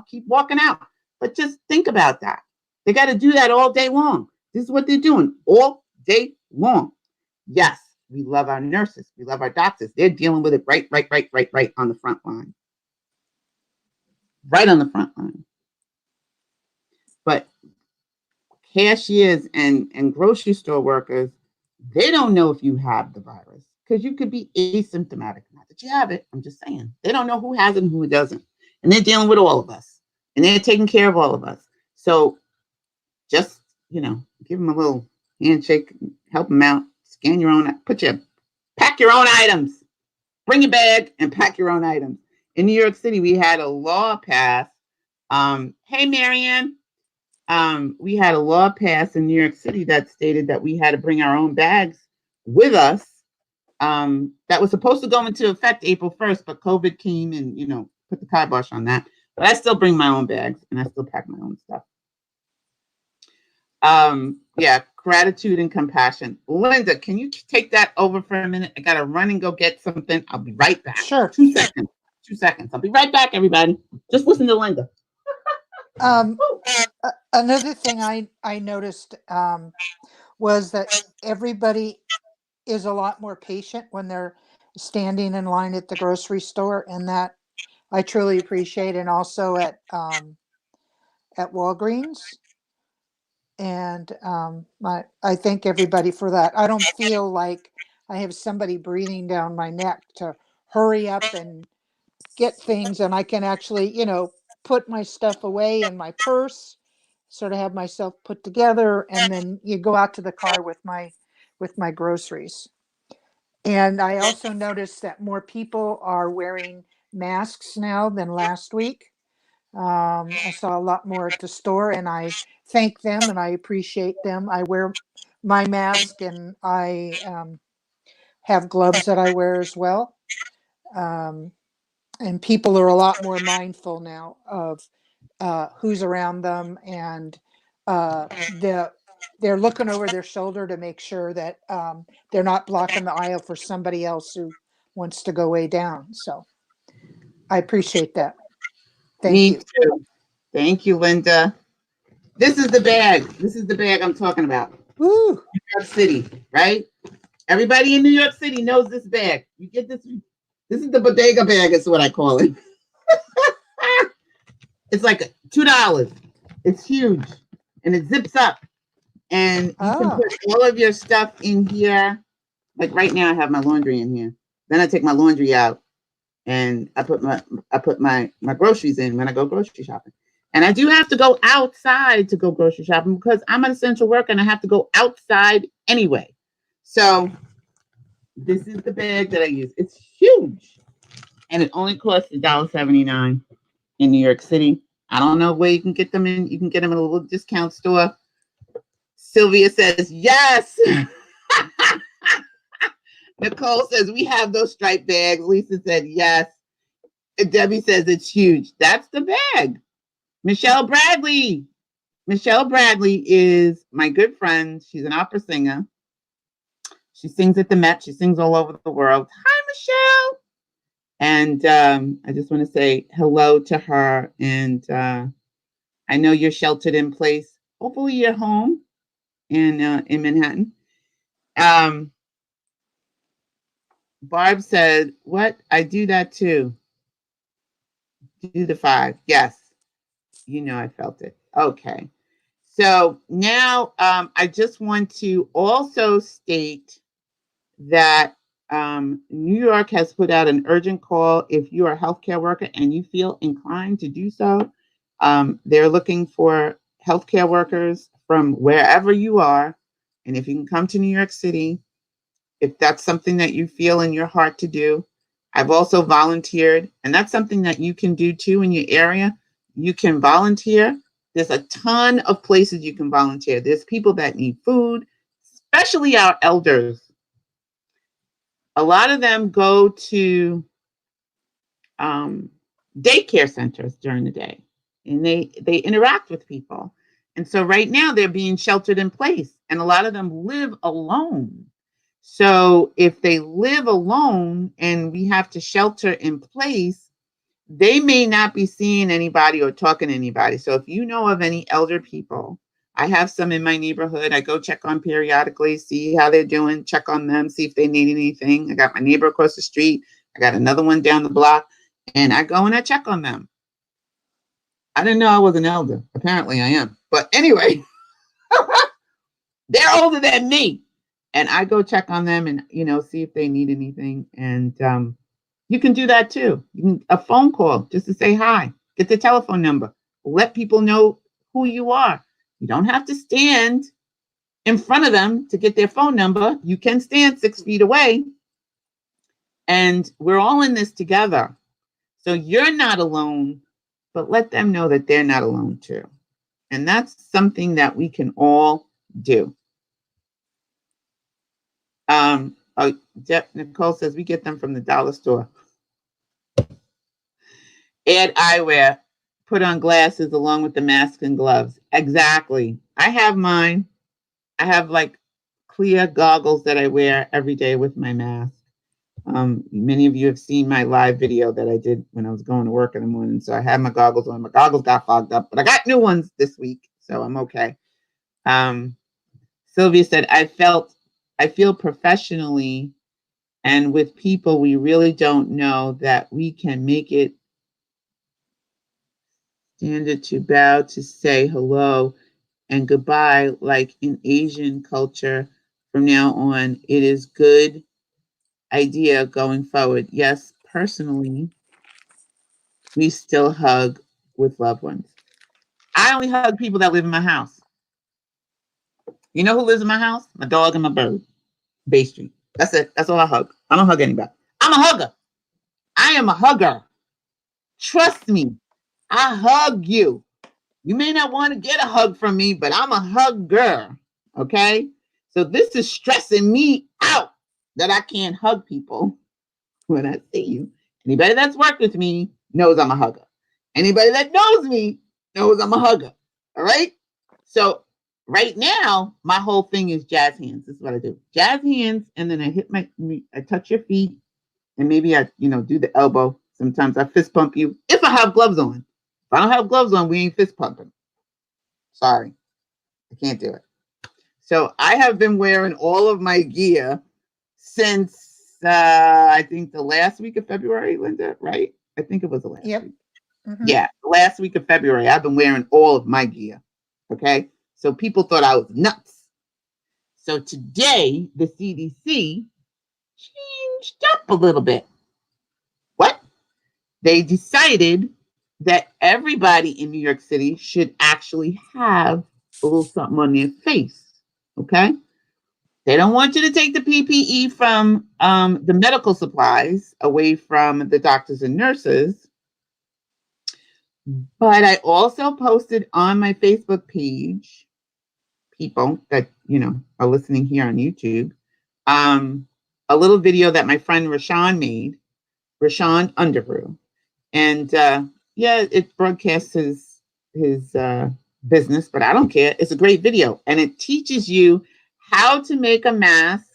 [SPEAKER 1] keep walking out. But just think about that. They got to do that all day long. This is what they're doing all day long. Yes, we love our nurses. We love our doctors. They're dealing with it right on the front line. Right on the front line. But cashiers and grocery store workers, they don't know if you have the virus because you could be asymptomatic. Not that you have it. I'm just saying. They don't know who has it and who doesn't. And they're dealing with all of us. And they're taking care of all of us. So just, give them a little handshake, help them out, scan your own, pack your own items. Bring your bag and pack your own items. In New York City, we had a law passed. Hey, Marianne. we had a law passed in New York City that stated that we had to bring our own bags with us. That was supposed to go into effect April 1st, but COVID came and, put the kibosh on that. But I still bring my own bags and I still pack my own stuff. Yeah, gratitude and compassion. Linda, can you take that over for a minute? I got to run and go get something. I'll be right back.
[SPEAKER 2] Sure.
[SPEAKER 1] 2 seconds. 2 seconds. I'll be right back, everybody. Just listen to Linda.
[SPEAKER 2] Another thing I noticed was that everybody is a lot more patient when they're standing in line at the grocery store, and that I truly appreciate, and also at Walgreens. And I thank everybody for that. I don't feel like I have somebody breathing down my neck to hurry up and get things, and I can actually, put my stuff away in my purse, sort of have myself put together, and then you go out to the car with my groceries. And I also noticed that more people are wearing masks now than last week. I saw a lot more at the store, and I thank them and I appreciate them. I wear my mask, and I have gloves that I wear as well. And people are a lot more mindful now of who's around them, and they're looking over their shoulder to make sure that they're not blocking the aisle for somebody else who wants to go way down. So I appreciate that. Thank you.
[SPEAKER 1] Me too. Thank you, Linda. This is the bag. This is the bag I'm talking about.
[SPEAKER 2] Woo!
[SPEAKER 1] New York City, right? Everybody in New York City knows this bag. You get this. This is the bodega bag, is what I call it. It's like $2. It's huge, and it zips up, and you can put all of your stuff in here. Like right now, I have my laundry in here. Then I take my laundry out, and I put my groceries in when I go grocery shopping. And I do have to go outside to go grocery shopping because I'm an essential worker and I have to go outside anyway. So this is the bag that I use. It's huge, and it only costs $1.79 in New York City. I don't know where you can get them in. You can get them in a little discount store. Sylvia says yes. Nicole says we have those striped bags. Lisa said yes. And Debbie says it's huge. That's the bag. Michelle Bradley. Michelle Bradley is my good friend. She's an opera singer. She sings at the Met. She sings all over the world. Hi, Michelle. And I just want to say hello to her. And I know you're sheltered in place. Hopefully you're home in Manhattan. Barb said, what? I do that too. Do the 5. Yes. I felt it. Okay. So now I just want to also state that New York has put out an urgent call. If you are a healthcare worker and you feel inclined to do so, they're looking for healthcare workers from wherever you are. And if you can come to New York City, if that's something that you feel in your heart to do. I've also volunteered, and that's something that you can do too in your area. You can volunteer. There's a ton of places you can volunteer. There's people that need food, especially our elders. A lot of them go to daycare centers during the day, and they interact with people. And so right now they're being sheltered in place, and a lot of them live alone. So if they live alone and we have to shelter in place, they may not be seeing anybody or talking to anybody. So if you know of any elder people, I have some in my neighborhood. I go check on periodically, see how they're doing, check on them, see if they need anything. I got my neighbor across the street. I got another one down the block, and I go and I check on them. I didn't know I was an elder. Apparently I am. But anyway, they're older than me. And I go check on them and, see if they need anything. And you can do that too. You can a phone call just to say hi, get the telephone number, let people know who you are. You don't have to stand in front of them to get their phone number. You can stand 6 feet away. And we're all in this together. So you're not alone, but let them know that they're not alone too. And that's something that we can all do. Nicole says we get them from the dollar store. Add eyewear, put on glasses along with the mask and gloves. Exactly. I have mine. I have like clear goggles that I wear every day with my mask. Many of you have seen my live video that I did when I was going to work in the morning. So I had my goggles on. My goggles got fogged up, but I got new ones this week, so I'm okay. Sylvia said, I feel professionally and with people we really don't know that we can make it standard to bow to say hello and goodbye, like in Asian culture. From now on, it is good idea going forward. Yes, personally, we still hug with loved ones. I only hug people that live in my house. You know who lives in my house? My dog and my bird. Bay Street. That's it. That's all I hug. I don't hug anybody. I'm a hugger. I am a hugger. Trust me. I hug you. You may not want to get a hug from me, but I'm a hugger. Okay? So this is stressing me out that I can't hug people when I see you. Anybody that's worked with me knows I'm a hugger. Anybody that knows me knows I'm a hugger. All right? So right now, my whole thing is jazz hands. This is what I do. Jazz hands, and then I touch your feet, and maybe I, do the elbow. Sometimes I fist pump you if I have gloves on. If I don't have gloves on, we ain't fist pumping. Sorry, I can't do it. So I have been wearing all of my gear since I think the last week of February, Linda, right? I think it was the last week. Mm-hmm. Yeah, the last week of February, I've been wearing all of my gear. Okay. So people thought I was nuts. So today, the CDC changed up a little bit. What? They decided that everybody in New York City should actually have a little something on their face. Okay. They don't want you to take the PPE from the medical supplies away from the doctors and nurses. But I also posted on my Facebook page, people that, are listening here on YouTube, a little video that my friend Rashawn made, Rashawn Underbrew. And it broadcasts his business, but I don't care. It's a great video. And it teaches you how to make a mask.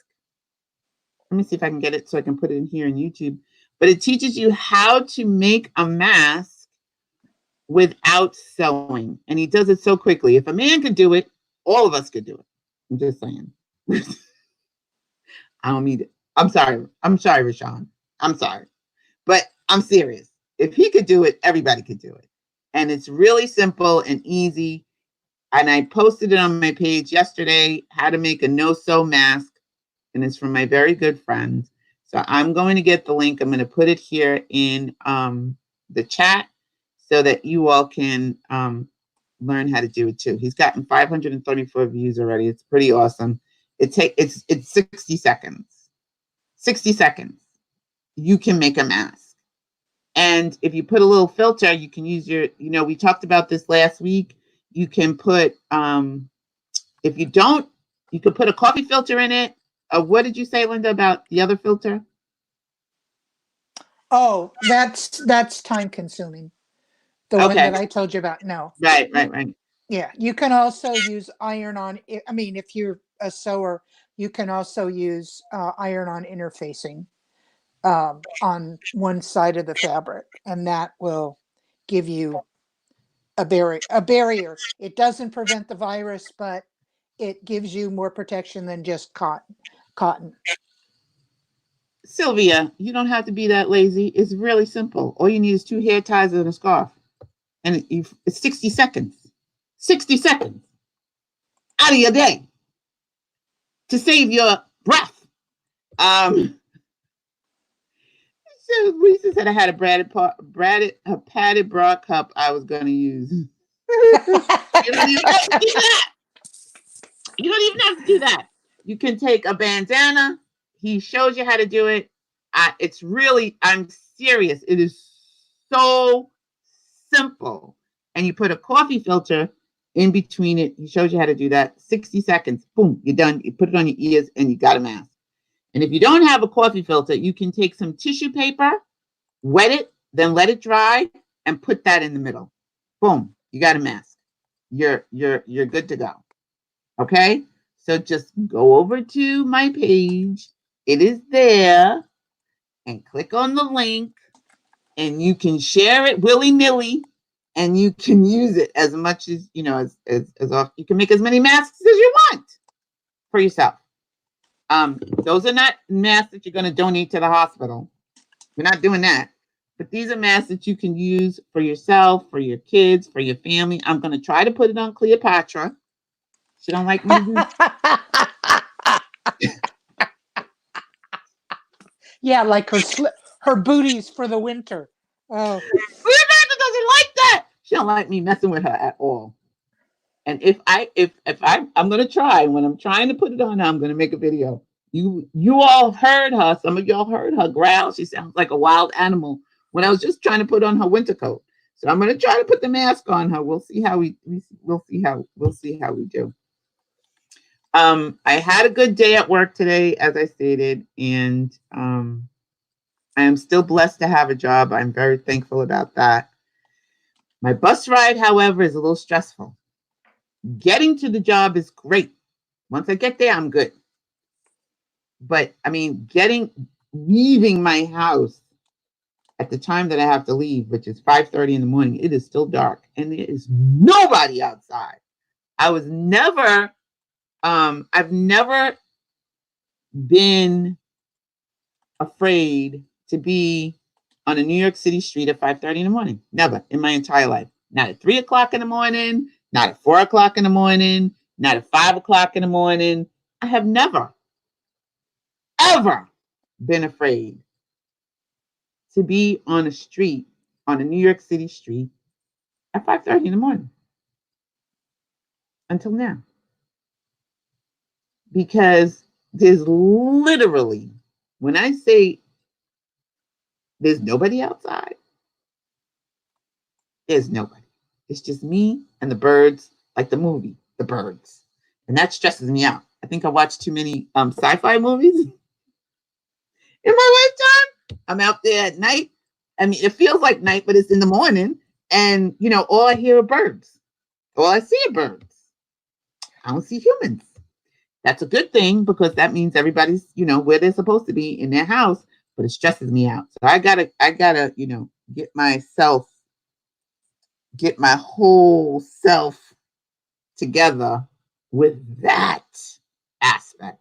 [SPEAKER 1] Let me see if I can get it so I can put it in here on YouTube. But it teaches you how to make a mask without sewing. And he does it so quickly. If a man could do it, all of us could do it. I'm just saying. I don't mean it. I'm sorry, Rashawn. I'm sorry. But I'm serious. If he could do it, everybody could do it. And it's really simple and easy. And I posted it on my page yesterday, how to make a no-sew mask. And it's from my very good friend. So I'm going to get the link. I'm going to put it here in the chat so that you all can learn how to do it too. He's gotten 534 views already. It's pretty awesome. It's 60 seconds. 60 seconds. You can make a mask. And if you put a little filter, you can use your, we talked about this last week. You can put, if you don't, you could put a coffee filter in it. What did you say, Linda, about the other filter?
[SPEAKER 2] Oh, that's time consuming. The one that I told you about. No.
[SPEAKER 1] Right.
[SPEAKER 2] Yeah. You can also use iron-on. I mean, if you're a sewer, you can also use iron-on interfacing on one side of the fabric, and that will give you a barrier. It doesn't prevent the virus, but it gives you more protection than just cotton.
[SPEAKER 1] Sylvia, you don't have to be that lazy. It's really simple. All you need is 2 hair ties and a scarf. And it's 60 seconds. 60 seconds out of your day to save your breath. So Lisa said I had a padded bra cup I was going to use. You don't even have to do that. You don't even have to do that. You can take a bandana. He shows you how to do it. It's really, I'm serious. It is so simple. And you put a coffee filter in between it. He shows you how to do that. 60 seconds, boom, you're done. You put it on your ears and you got a mask. And if you don't have a coffee filter, you can take some tissue paper, wet it, then let it dry, and put that in the middle. Boom, you got a mask. You're good to go. Okay? So just go over to my page. It is there. And click on the link. And you can share it willy-nilly. And you can use it as much as, as often. You can make as many masks as you want for yourself. Those are not masks that you're going to donate to the hospital. We're not doing that. But these are masks that you can use for yourself, for your kids, for your family. I'm going to try to put it on Cleopatra. She don't like me to do.
[SPEAKER 2] Yeah, like her booties for the winter. Oh,
[SPEAKER 1] Cleopatra doesn't like that. She don't like me messing with her at all. And if I'm going to try. When I'm trying to put it on, I'm going to make a video. You all heard her. Some of y'all heard her growl. She sounds like a wild animal when I was just trying to put on her winter coat. So I'm going to try to put the mask on her. We'll see how we do. I had a good day at work today, as I stated, and I am still blessed to have a job. I'm very thankful about that. My bus ride, however, is a little stressful. Getting to the job is great. Once I get there, I'm good. But I mean, leaving my house at the time that I have to leave, which is 5:30 in the morning, it is still dark and there is nobody outside. I've never been afraid to be on a New York City street at 5:30 in the morning. Never in my entire life. Not at 3 o'clock in the morning, not at 4 o'clock in the morning, not at 5 o'clock in the morning. I have never, ever been afraid to be on a street, on a New York City street at 5:30 in the morning. Until now. Because there's literally, when I say there's nobody outside, there's nobody. It's just me and the birds, like the movie, The Birds. And that stresses me out. I think I watched too many sci-fi movies in my lifetime. I'm out there at night. I mean, it feels like night, but it's in the morning. And, all I hear are birds. All I see are birds. I don't see humans. That's a good thing because that means everybody's, where they're supposed to be in their house, but it stresses me out. So I gotta, get my whole self together with that aspect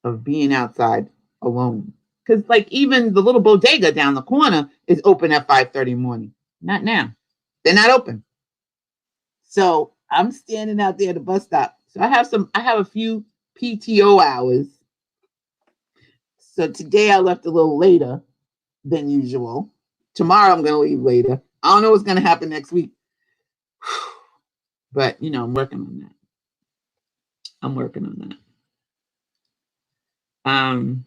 [SPEAKER 1] of being outside alone. Because even the little bodega down the corner is open at 5:30 in the morning. Not now. They're not open. So I'm standing out there at the bus stop. So I have a few PTO hours. So today I left a little later than usual. Tomorrow I'm going to leave later. I don't know what's going to happen next week. But, I'm working on that.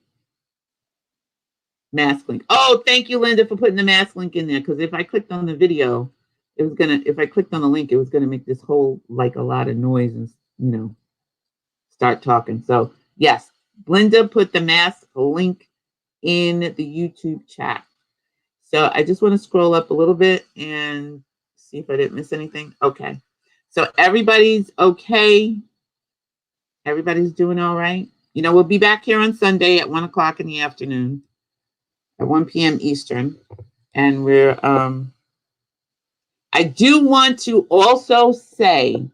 [SPEAKER 1] Mask link. Oh, thank you, Linda, for putting the mask link in there. Because if I clicked on the video, if I clicked on the link, it was going to make this whole, a lot of noise and, start talking. So, yes, Linda put the mask link in the YouTube chat. So I just want to scroll up a little bit and see if I didn't miss anything. Okay. So everybody's okay. Everybody's doing all right. We'll be back here on Sunday at 1 o'clock in the afternoon, at 1 p.m. Eastern. And we're, I do want to also say,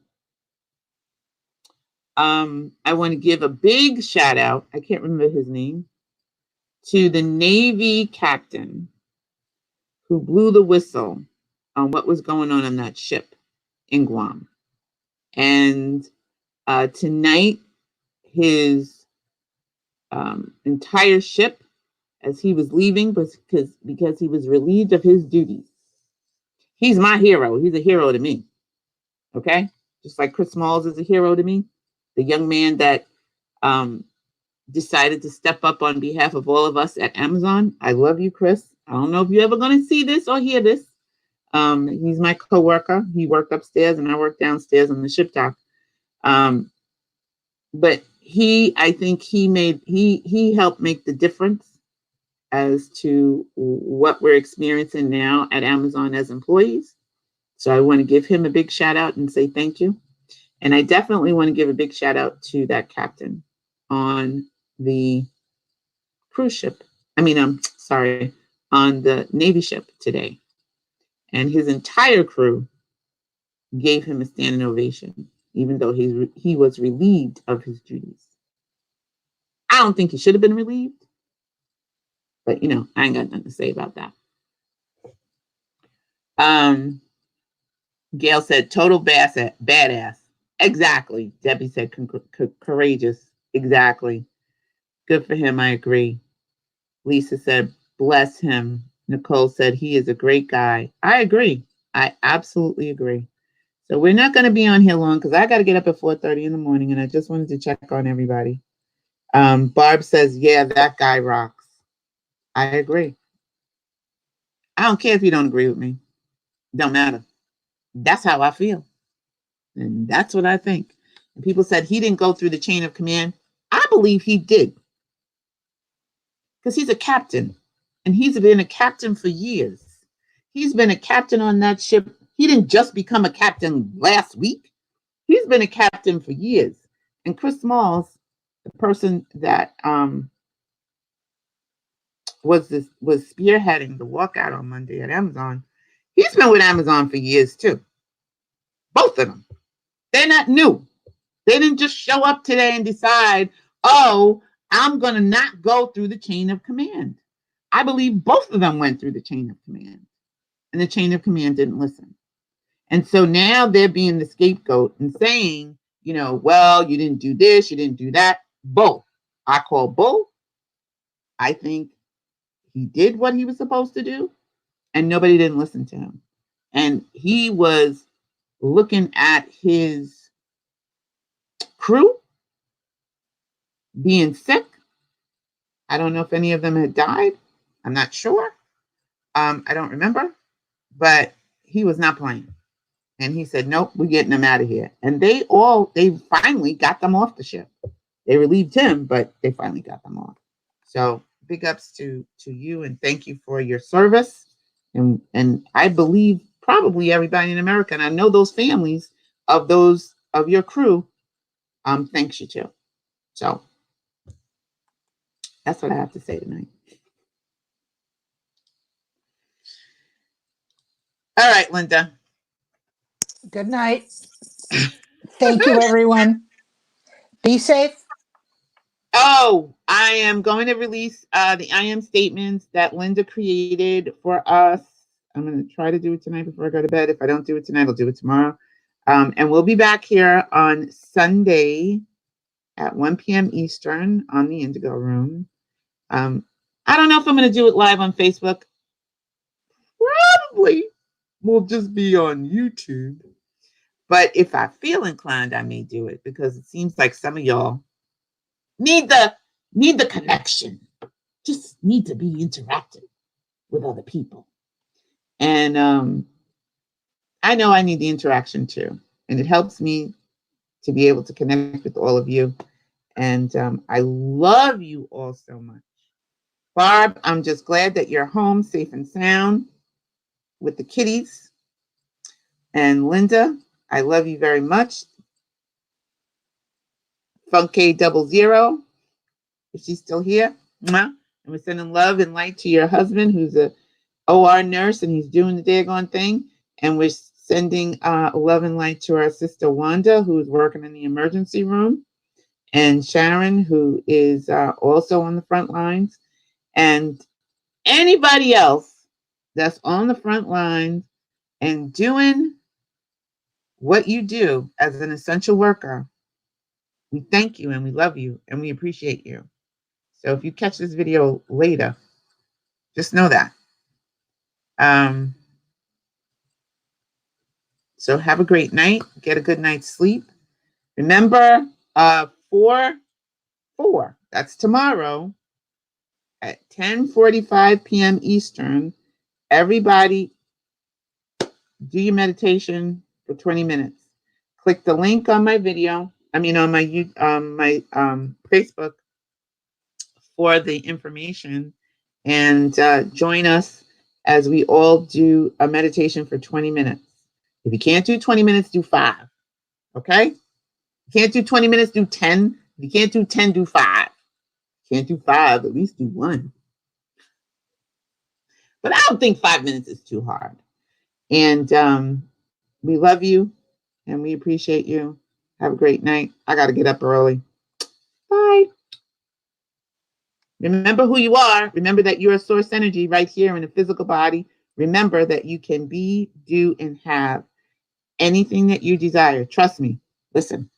[SPEAKER 1] I want to give a big shout out. I can't remember his name, to the Navy captain who blew the whistle on what was going on that ship in Guam. And tonight, his entire ship, as he was leaving, because he was relieved of his duties. He's my hero. He's a hero to me. Okay? Just like Chris Smalls is a hero to me. The young man that decided to step up on behalf of all of us at Amazon. I love you, Chris. I don't know if you're ever going to see this or hear this. He's my coworker. He worked upstairs and I worked downstairs on the ship dock. But I think he helped make the difference as to what we're experiencing now at Amazon as employees. So I want to give him a big shout out and say thank you. And I definitely want to give a big shout out to that captain on the cruise ship. Sorry, on the Navy ship today. And his entire crew gave him a standing ovation, even though he was relieved of his duties. I don't think he should have been relieved, but I ain't got nothing to say about that. Gail said, total badass. Exactly. Debbie said, courageous. Exactly. Good for him. I agree. Lisa said, bless him. Nicole said, he is a great guy. I agree. I absolutely agree. So we're not going to be on here long because I got to get up at 4:30 in the morning, and I just wanted to check on everybody. Barb says, yeah, that guy rocks. I agree. I don't care if you don't agree with me. Don't matter. That's how I feel. And that's what I think. And people said he didn't go through the chain of command. I believe he did. Because he's a captain. And he's been a captain for years. He's been a captain on that ship. He didn't just become a captain last week. He's been a captain for years. And Chris Smalls, the person that was spearheading the walkout on Monday at Amazon, he's been with Amazon for years too. Both of them. They're not new. They didn't just show up today and decide, oh, I'm going to not go through the chain of command. I believe both of them went through the chain of command, and the chain of command didn't listen. And so now they're being the scapegoat and saying, well, you didn't do this, you didn't do that. Both. I call both. I think he did what he was supposed to do, and nobody didn't listen to him. And he was looking at his crew being sick. I don't know if any of them had died. I'm not sure. I don't remember. But he was not playing. And he said, nope, we're getting them out of here. And they finally got them off the ship. They relieved him, but they finally got them off. So big ups to you, and thank you for your service. And I believe probably everybody in America, and I know those families of your crew, thanks you too. So that's what I have to say tonight. All right, Linda.
[SPEAKER 2] Good night. Thank you, everyone. Be safe.
[SPEAKER 1] Oh, I am going to release the I am statements that Linda created for us. I'm going to try to do it tonight before I go to bed. If I don't do it tonight, I'll do it tomorrow. And we'll be back here on Sunday at 1 p.m. Eastern on the Indigo Room. I don't know if I'm going to do it live on Facebook. Probably will just be on YouTube. But if I feel inclined, I may do it because it seems like some of y'all need the connection. Just need to be interactive with other people. And I know I need the interaction too. And it helps me to be able to connect with all of you. And I love you all so much. Barb, I'm just glad that you're home safe and sound with the kitties. And Linda, I love you very much. Funky 00, if she's still here. And we're sending love and light to your husband, who's a OR nurse, and he's doing the daggone thing. And we're sending love and light to our sister Wanda, who's working in the emergency room, and Sharon, who is also on the front lines, and anybody else that's on the front lines and doing what you do as an essential worker. We thank you and we love you and we appreciate you. So if you catch this video later, just know that. So have a great night. Get a good night's sleep. Remember, 4, that's tomorrow at 10:45 p.m. Eastern. Everybody do your meditation for 20 minutes. Click the link on my video. On my Facebook for the information, and join us as we all do a meditation for 20 minutes. If you can't do 20 minutes, do 5. Okay? If you can't do 20 minutes, do 10. If you can't do 10, do 5. If you can't do 5, at least do 1. But I don't think 5 minutes is too hard. And we love you and we appreciate you. Have a great night. I got to get up early. Bye. Remember who you are. Remember that you're a source energy right here in a physical body. Remember that you can be, do, and have anything that you desire. Trust me. Listen.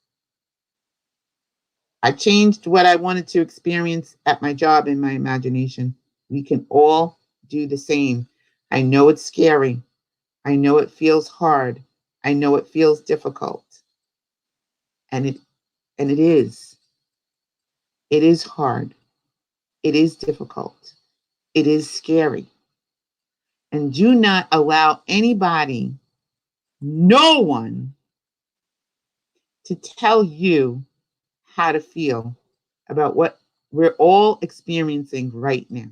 [SPEAKER 1] I changed what I wanted to experience at my job in my imagination. We can all do the same. I know it's scary. I know it feels hard. I know it feels difficult. And it is. It is hard. It is difficult. It is scary. And do not allow anybody, no one, to tell you how to feel about what we're all experiencing right now.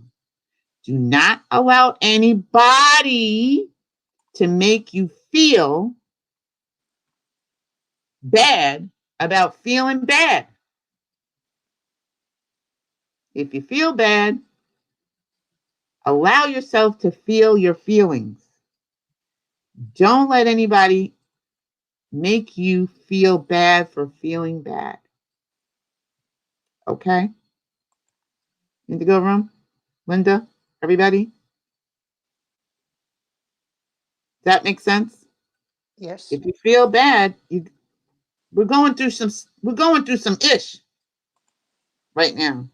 [SPEAKER 1] Do not allow anybody to make you feel bad about feeling bad. If you feel bad, allow yourself to feel your feelings. Don't let anybody make you feel bad for feeling bad. Okay? Indigo Room? Linda? Everybody? Does that make sense?
[SPEAKER 2] Yes.
[SPEAKER 1] If you feel bad, we're going through some ish right now.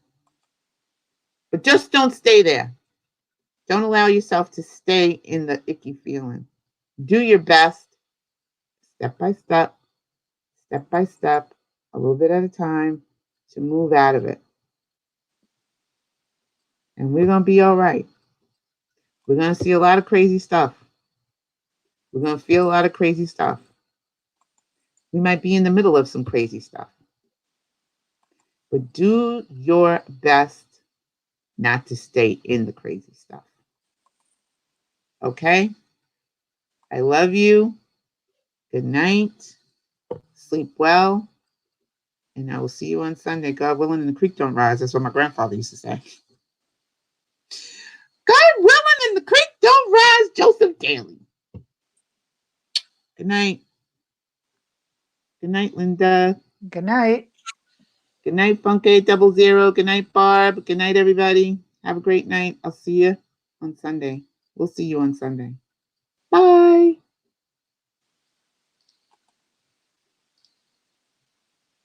[SPEAKER 1] But just don't stay there. Don't allow yourself to stay in the icky feeling. Do your best, step by step, a little bit at a time, to move out of it. And we're going to be all right. We're going to see a lot of crazy stuff. We're going to feel a lot of crazy stuff. We might be in the middle of some crazy stuff. But do your best not to stay in the crazy stuff. Okay? I love you. Good night. Sleep well. And I will see you on Sunday. God willing, and the creek don't rise. That's what my grandfather used to say. God willing, and the creek don't rise. Joseph Daly. Good night. Good night, Linda.
[SPEAKER 2] Good night.
[SPEAKER 1] Good night, Funky 00. Good night, Barb. Good night, everybody. Have a great night. I'll see you on Sunday. We'll see you on Sunday. Bye.